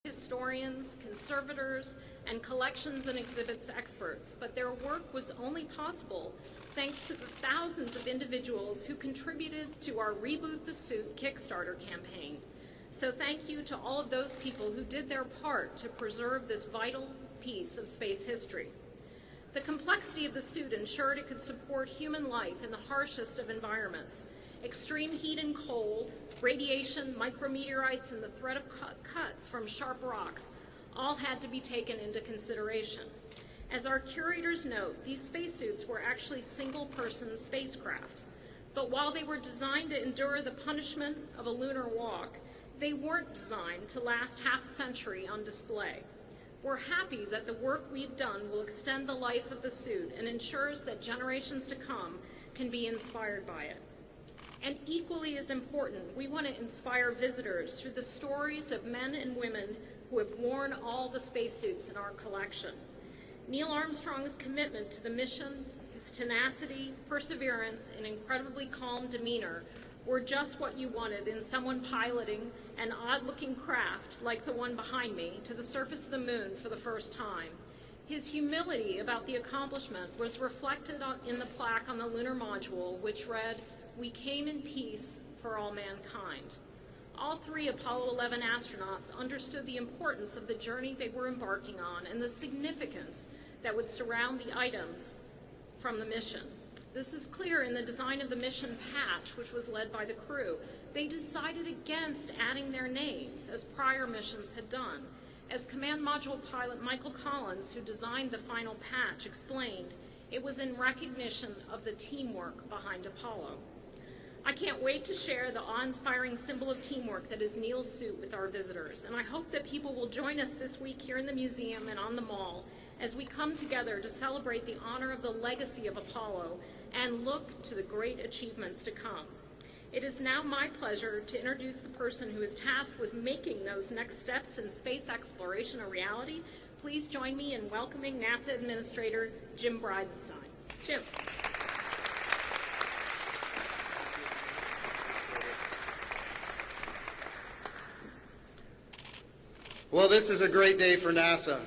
historians, conservators, and collections and exhibits experts, but their work was only possible thanks to the thousands of individuals who contributed to our Reboot the Suit Kickstarter campaign. So thank you to all of those people who did their part to preserve this vital piece of space history. The complexity of the suit ensured it could support human life in the harshest of environments. Extreme heat and cold, radiation, micrometeorites, and the threat of cuts from sharp rocks all had to be taken into consideration. As our curators note, these spacesuits were actually single-person spacecraft. But while they were designed to endure the punishment of a lunar walk, they weren't designed to last half a century on display. We're happy that the work we've done will extend the life of the suit and ensures that generations to come can be inspired by it. And equally as important, we want to inspire visitors through the stories of men and women who have worn all the spacesuits in our collection. Neil Armstrong's commitment to the mission, his tenacity, perseverance, and incredibly calm demeanor were just what you wanted in someone piloting an odd-looking craft like the one behind me to the surface of the moon for the first time. His humility about the accomplishment was reflected in the plaque on the lunar module, which read, "We came in peace for all mankind." All three Apollo 11 astronauts understood the importance of the journey they were embarking on and the significance that would surround the items from the mission. This is clear in the design of the mission patch, which was led by the crew. They decided against adding their names, as prior missions had done. As Command Module pilot Michael Collins, who designed the final patch, explained, it was in recognition of the teamwork behind Apollo. I can't wait to share the awe-inspiring symbol of teamwork that is Neil's suit with our visitors, and I hope that people will join us this week here in the museum and on the mall as we come together to celebrate the honor of the legacy of Apollo and look to the great achievements to come. It is now my pleasure to introduce the person who is tasked with making those next steps in space exploration a reality. Please join me in welcoming NASA Administrator Jim Bridenstine. Jim. Well, this is a great day for NASA,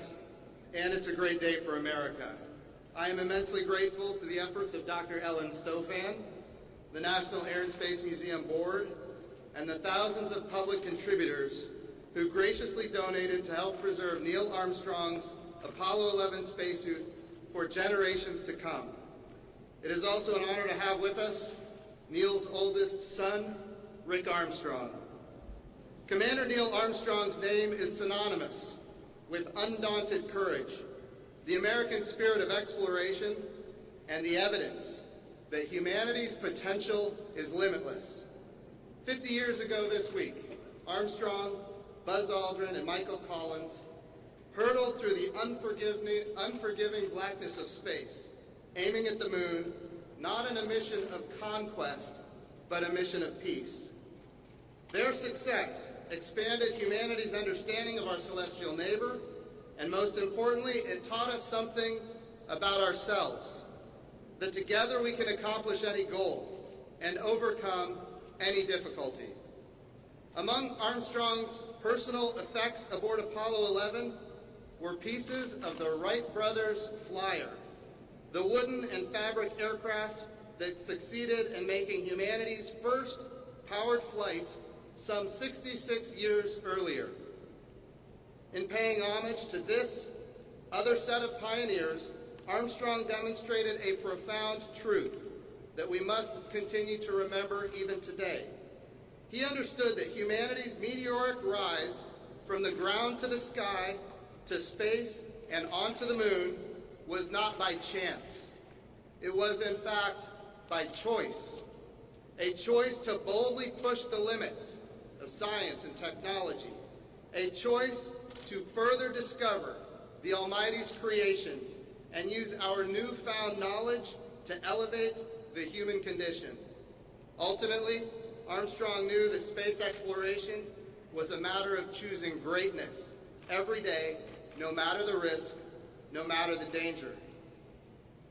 and it's a great day for America. I am immensely grateful to the efforts of Dr. Ellen Stofan, the National Air and Space Museum Board, and the thousands of public contributors who graciously donated to help preserve Neil Armstrong's Apollo 11 spacesuit for generations to come. It is also an honor to have with us Neil's oldest son, Rick Armstrong. Commander Neil Armstrong's name is synonymous with undaunted courage, the American spirit of exploration, and the evidence that humanity's potential is limitless. 50 years ago this week, Armstrong, Buzz Aldrin, and Michael Collins hurtled through the unforgiving blackness of space, aiming at the moon, not in a mission of conquest, but a mission of peace. Their success expanded humanity's understanding of our celestial neighbor, and most importantly, it taught us something about ourselves, that together we can accomplish any goal and overcome any difficulty. Among Armstrong's personal effects aboard Apollo 11 were pieces of the Wright brothers' Flyer, the wooden and fabric aircraft that succeeded in making humanity's first powered flight some 66 years earlier. In paying homage to this other set of pioneers, Armstrong demonstrated a profound truth that we must continue to remember even today. He understood that humanity's meteoric rise from the ground to the sky, to space, and onto the moon was not by chance. It was, in fact, by choice. A choice to boldly push the limits of science and technology. A choice to further discover the Almighty's creations and use our newfound knowledge to elevate the human condition. Ultimately, Armstrong knew that space exploration was a matter of choosing greatness every day, no matter the risk, no matter the danger.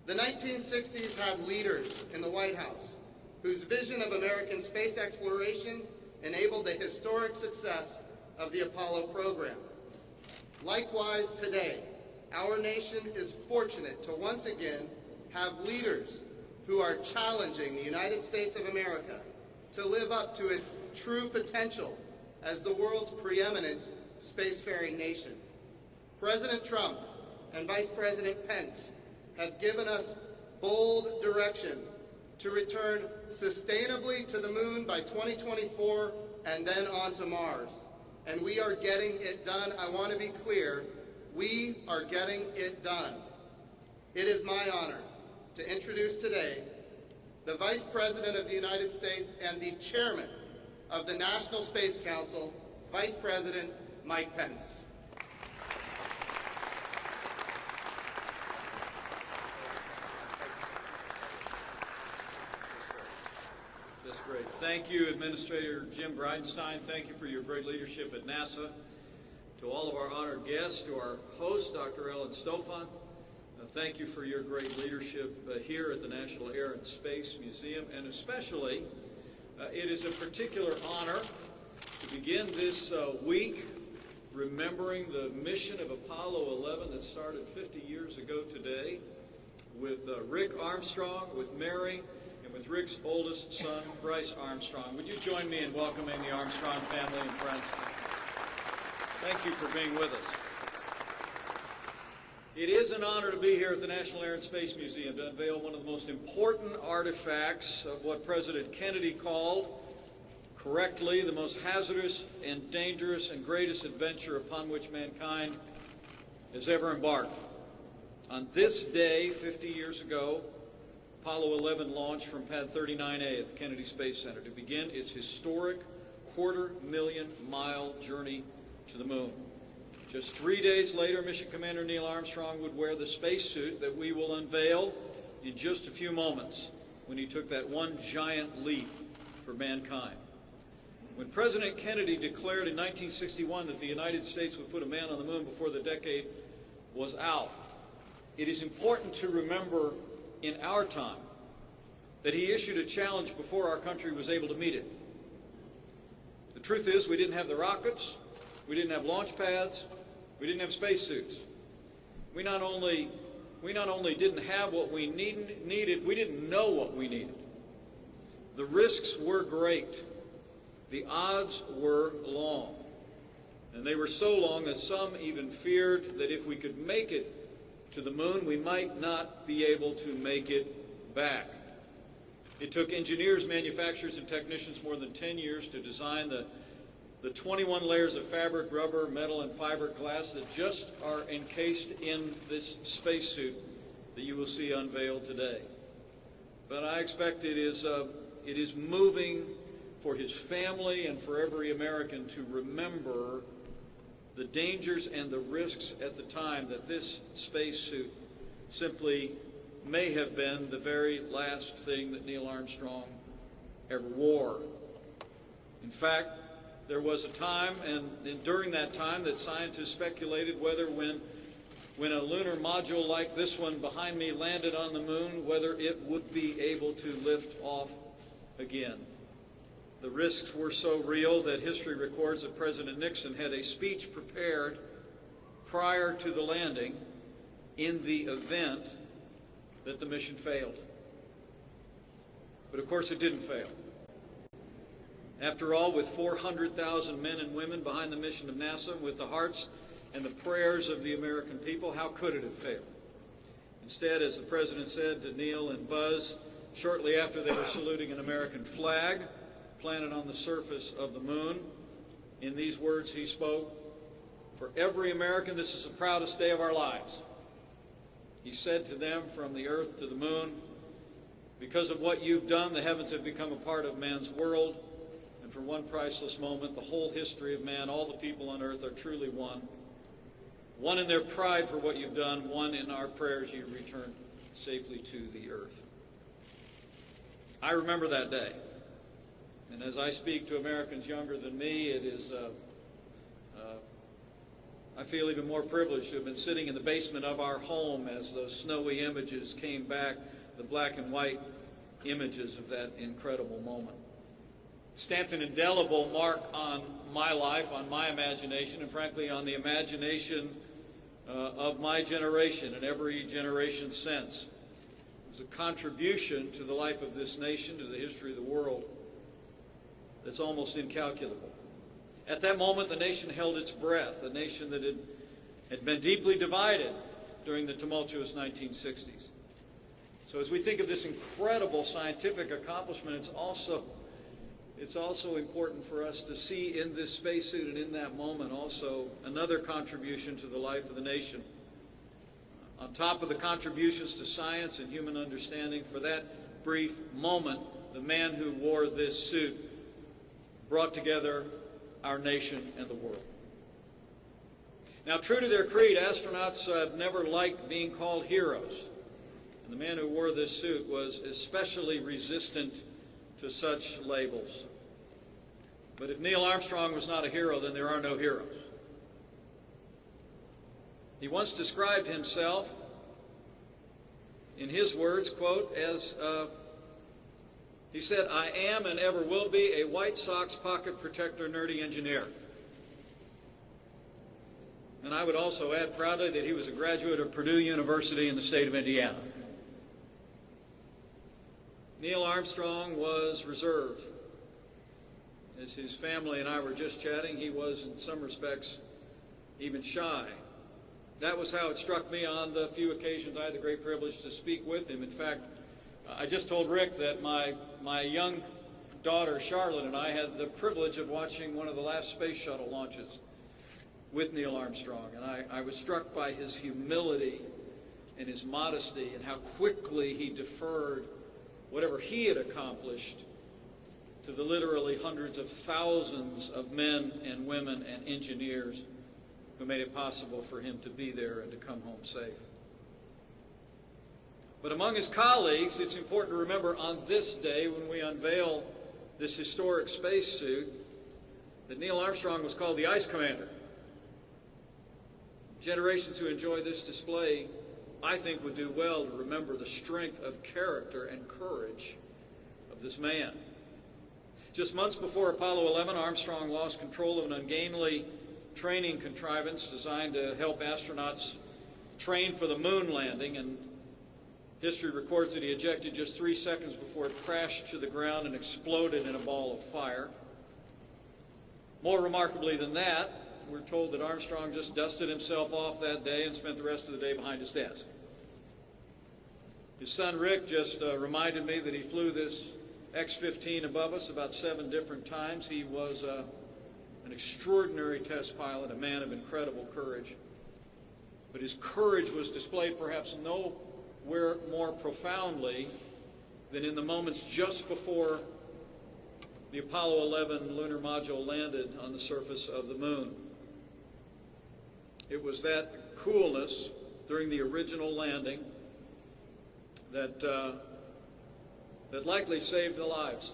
The 1960s had leaders in the White House whose vision of American space exploration enabled the historic success of the Apollo program. Likewise, today, our nation is fortunate to once again have leaders who are challenging the United States of America to live up to its true potential as the world's preeminent spacefaring nation. President Trump and Vice President Pence have given us bold direction to return sustainably to the moon by 2024 and then on to Mars. And we are getting it done. I want to be clear, we are getting it done. It is my honor to introduce today the Vice President of the United States and the Chairman of the National Space Council, Vice President Mike Pence. That's great. Thank you, Administrator Jim Bridenstine. Thank you for your great leadership at NASA. To all of our honored guests, to our host, Dr. Ellen Stofan, thank you for your great leadership here at the National Air and Space Museum, and especially it is a particular honor to begin this week remembering the mission of Apollo 11 that started 50 years ago today with Rick Armstrong, with Mary, and with Rick's oldest son, Bryce Armstrong. Would you join me in welcoming the Armstrong family and friends? Thank you for being with us. It is an honor to be here at the National Air and Space Museum to unveil one of the most important artifacts of what President Kennedy called, correctly, the most hazardous and dangerous and greatest adventure upon which mankind has ever embarked. On this day, 50 years ago, Apollo 11 launched from Pad 39A at the Kennedy Space Center to begin its historic quarter-million-mile journey to the moon. Just 3 days later, Mission Commander Neil Armstrong would wear the spacesuit that we will unveil in just a few moments when he took that one giant leap for mankind. When President Kennedy declared in 1961 that the United States would put a man on the moon before the decade was out, it is important to remember in our time that he issued a challenge before our country was able to meet it. The truth is, we didn't have the rockets, we didn't have launch pads, we didn't have spacesuits. We not only didn't have what we needed, we didn't know what we needed. The risks were great. The odds were long. And they were so long that some even feared that if we could make it to the moon, we might not be able to make it back. It took engineers, manufacturers, and technicians more than 10 years to design the 21 layers of fabric, rubber, metal, and fiberglass that just are encased in this spacesuit that you will see unveiled today. But I expect it is moving for his family and for every American to remember the dangers and the risks at the time that this spacesuit simply may have been the very last thing that Neil Armstrong ever wore. In fact, there was a time, and during that time, that scientists speculated whether when a lunar module like this one behind me landed on the moon, whether it would be able to lift off again. The risks were so real that history records that President Nixon had a speech prepared prior to the landing in the event that the mission failed. But of course it didn't fail. After all, with 400,000 men and women behind the mission of NASA, with the hearts and the prayers of the American people, how could it have failed? Instead, as the President said to Neil and Buzz, shortly after they were saluting an American flag planted on the surface of the moon, in these words he spoke, "For every American, this is the proudest day of our lives." He said to them, from the earth to the moon, "Because of what you've done, the heavens have become a part of man's world. And for one priceless moment, the whole history of man, all the people on earth are truly one. One in their pride for what you've done, one in our prayers you return safely to the earth." I remember that day. And as I speak to Americans younger than me, it is, I feel even more privileged to have been sitting in the basement of our home as those snowy images came back, the black and white images of that incredible moment. stamped an indelible mark on my life, on my imagination, and frankly on the imagination of my generation and every generation since. It was a contribution to the life of this nation, to the history of the world, that's almost incalculable. At that moment, the nation held its breath, a nation that had been deeply divided during the tumultuous 1960s. So as we think of this incredible scientific accomplishment, it's also important for us to see in this spacesuit and in that moment also another contribution to the life of the nation. On top of the contributions to science and human understanding, for that brief moment, the man who wore this suit brought together our nation and the world. Now, true to their creed, astronauts have never liked being called heroes. And the man who wore this suit was especially resistant to such labels. But if Neil Armstrong was not a hero, then there are no heroes. He once described himself, in his words, quote, as he said, "I am and ever will be a White Sox pocket protector nerdy engineer." And I would also add proudly that he was a graduate of Purdue University in the state of Indiana. Neil Armstrong was reserved. As his family and I were just chatting, he was in some respects even shy. That was how it struck me on the few occasions I had the great privilege to speak with him. In fact, I just told Rick that my young daughter, Charlotte, and I had the privilege of watching one of the last space shuttle launches with Neil Armstrong. And I was struck by his humility and his modesty and how quickly he deferred whatever he had accomplished to the literally hundreds of thousands of men and women and engineers who made it possible for him to be there and to come home safe. But among his colleagues, it's important to remember on this day when we unveil this historic spacesuit that Neil Armstrong was called the Ice Commander. Generations who enjoy this display, I think, would do well to remember the strength of character and courage of this man. Just months before Apollo 11, Armstrong lost control of an ungainly training contrivance designed to help astronauts train for the moon landing, and history records that he ejected just 3 seconds before it crashed to the ground and exploded in a ball of fire. More remarkably than that, we're told that Armstrong just dusted himself off that day and spent the rest of the day behind his desk. His son Rick just reminded me that he flew this X-15 above us about 7 different times. He was an extraordinary test pilot, a man of incredible courage. But his courage was displayed perhaps nowhere more profoundly than in the moments just before the Apollo 11 lunar module landed on the surface of the moon. It was that coolness during the original landing that likely saved the lives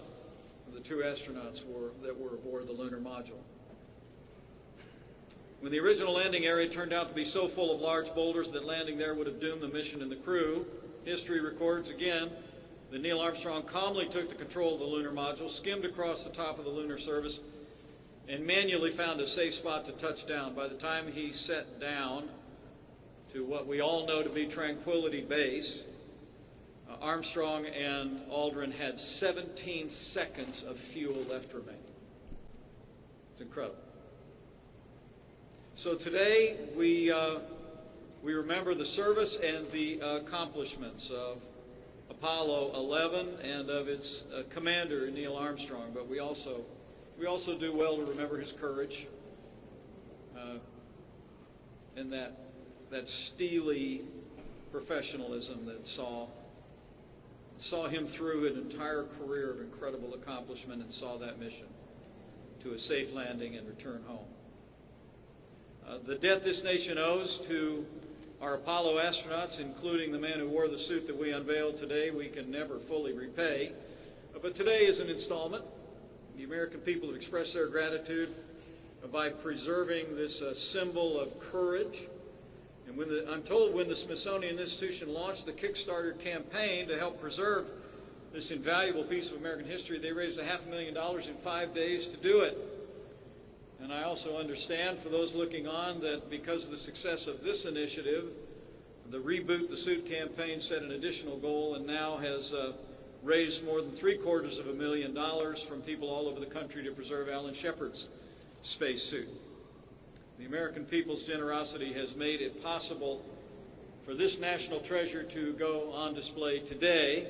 of the 2 astronauts that were aboard the lunar module. When the original landing area turned out to be so full of large boulders that landing there would have doomed the mission and the crew, history records again that Neil Armstrong calmly took the control of the lunar module, skimmed across the top of the lunar surface, and manually found a safe spot to touch down. By the time he set down to what we all know to be Tranquility Base, Armstrong and Aldrin had 17 seconds of fuel left remaining. It's incredible. So today we remember the service and the accomplishments of Apollo 11 and of its commander, Neil Armstrong, but we also do well to remember his courage and that steely professionalism that saw him through an entire career of incredible accomplishment and saw that mission to a safe landing and return home. The debt this nation owes to our Apollo astronauts, including the man who wore the suit that we unveiled today, we can never fully repay. But today is an installment. The American people have expressed their gratitude by preserving this symbol of courage. And I'm told when the Smithsonian Institution launched the Kickstarter campaign to help preserve this invaluable piece of American history. They raised $500,000 in 5 days to do it. And I also understand, for those looking on, that because of the success of this initiative, the Reboot the Suit campaign set an additional goal and now has raised more than $750,000 from people all over the country to preserve Alan Shepard's spacesuit. The American people's generosity has made it possible for this national treasure to go on display today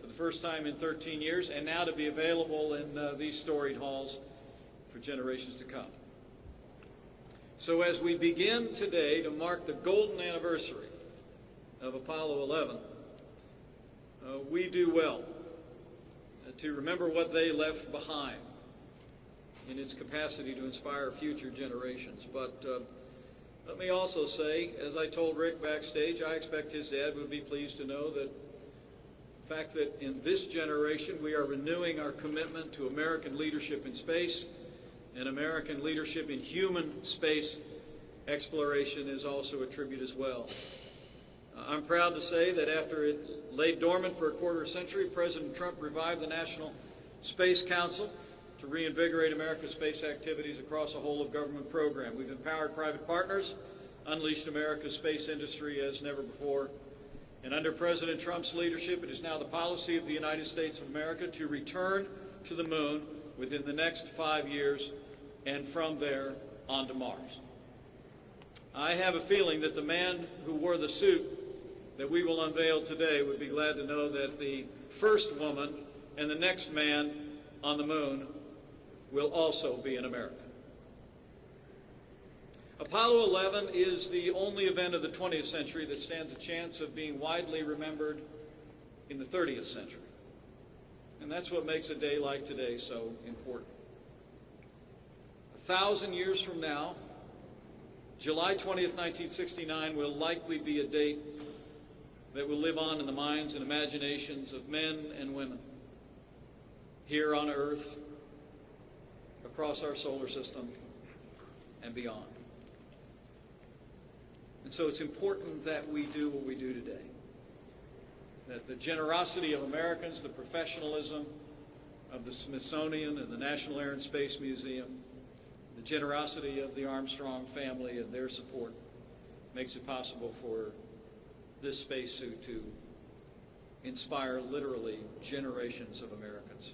for the first time in 13 years, and now to be available in these storied halls for generations to come. So as we begin today to mark the golden anniversary of Apollo 11, we do well to remember what they left behind in its capacity to inspire future generations. But let me also say, as I told Rick backstage, I expect his dad would be pleased to know that the fact that in this generation we are renewing our commitment to American leadership in space and American leadership in human space exploration is also a tribute as well. I'm proud to say that after it lay dormant for a quarter century, President Trump revived the National Space Council to reinvigorate America's space activities across a whole-of-government program. We've empowered private partners, unleashed America's space industry as never before, and under President Trump's leadership, it is now the policy of the United States of America to return to the moon within the next 5 years, and from there on to Mars. I have a feeling that the man who wore the suit that we will unveil today would be glad to know that the first woman and the next man on the moon will also be an American. Apollo 11 is the only event of the 20th century that stands a chance of being widely remembered in the 30th century. And that's what makes a day like today so important. 1,000 years from now, July 20th, 1969 will likely be a date that will live on in the minds and imaginations of men and women here on Earth, across our solar system, and beyond. And so it's important that we do what we do today, that the generosity of Americans, the professionalism of the Smithsonian and the National Air and Space Museum, the generosity of the Armstrong family and their support makes it possible for this spacesuit to inspire literally generations of Americans.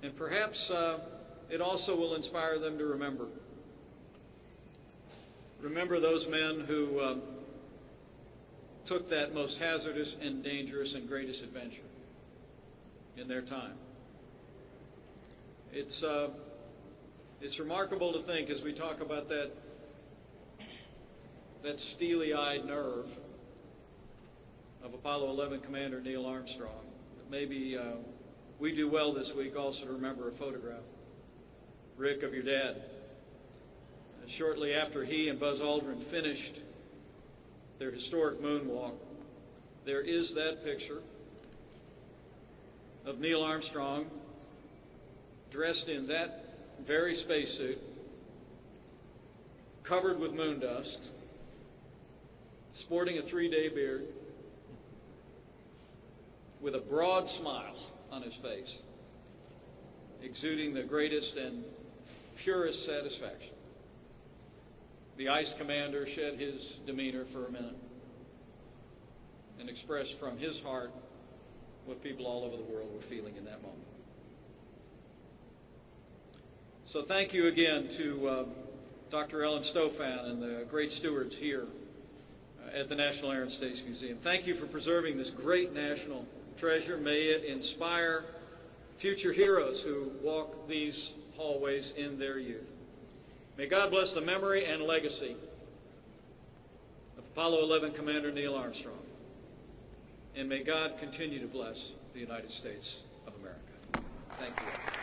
And perhaps it also will inspire them to remember those men who took that most hazardous and dangerous and greatest adventure in their time. It's remarkable to think, as we talk about that steely-eyed nerve of Apollo 11 Commander Neil Armstrong, that maybe we do well this week also to remember a photograph, Rick, of your dad. Shortly after he and Buzz Aldrin finished their historic moonwalk, there is that picture of Neil Armstrong dressed in that very spacesuit, covered with moon dust, sporting a 3-day beard, with a broad smile on his face, exuding the greatest and purest satisfaction. The ice commander shed his demeanor for a minute and expressed from his heart what people all over the world were feeling in that moment. So thank you again to Dr. Ellen Stofan and the great stewards here at the National Air and Space Museum. Thank you for preserving this great national treasure. May it inspire future heroes who walk these hallways in their youth. May God bless the memory and legacy of Apollo 11 Commander Neil Armstrong. And may God continue to bless the United States of America. Thank you.